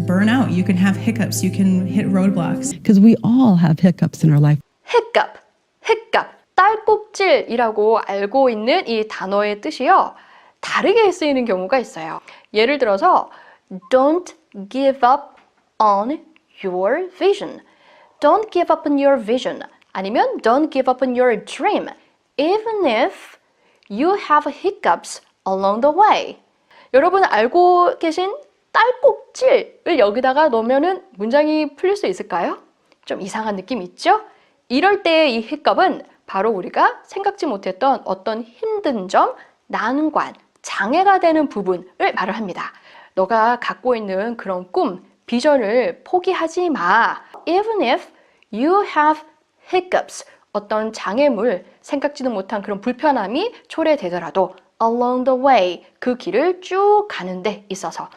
burn out. You can have hiccups. You can hit roadblocks. Because we all have hiccups in our life. hiccup, 딸꾹질이라고 알고 있는 이 단어의 뜻이요. 다르게 쓰이는 경우가 있어요. 예를 들어서 don't give up on your vision. Don't give up on your vision. 아니면 don't give up on your dream. Even if you have hiccups along the way. 여러분 알고 계신 딸꾹질을 여기다가 넣으면 문장이 풀릴 수 있을까요? 좀 이상한 느낌 있죠? 이럴 때의 이 히컵은 바로 우리가 생각지 못했던 어떤 힘든 점, 난관, 장애가 되는 부분을 말을 합니다. 너가 갖고 있는 그런 꿈, 비전을 포기하지 마. Even if you have hiccups, 어떤 장애물, 생각지도 못한 그런 불편함이 초래되더라도 along the way, 그 길을 쭉 가는 데 있어서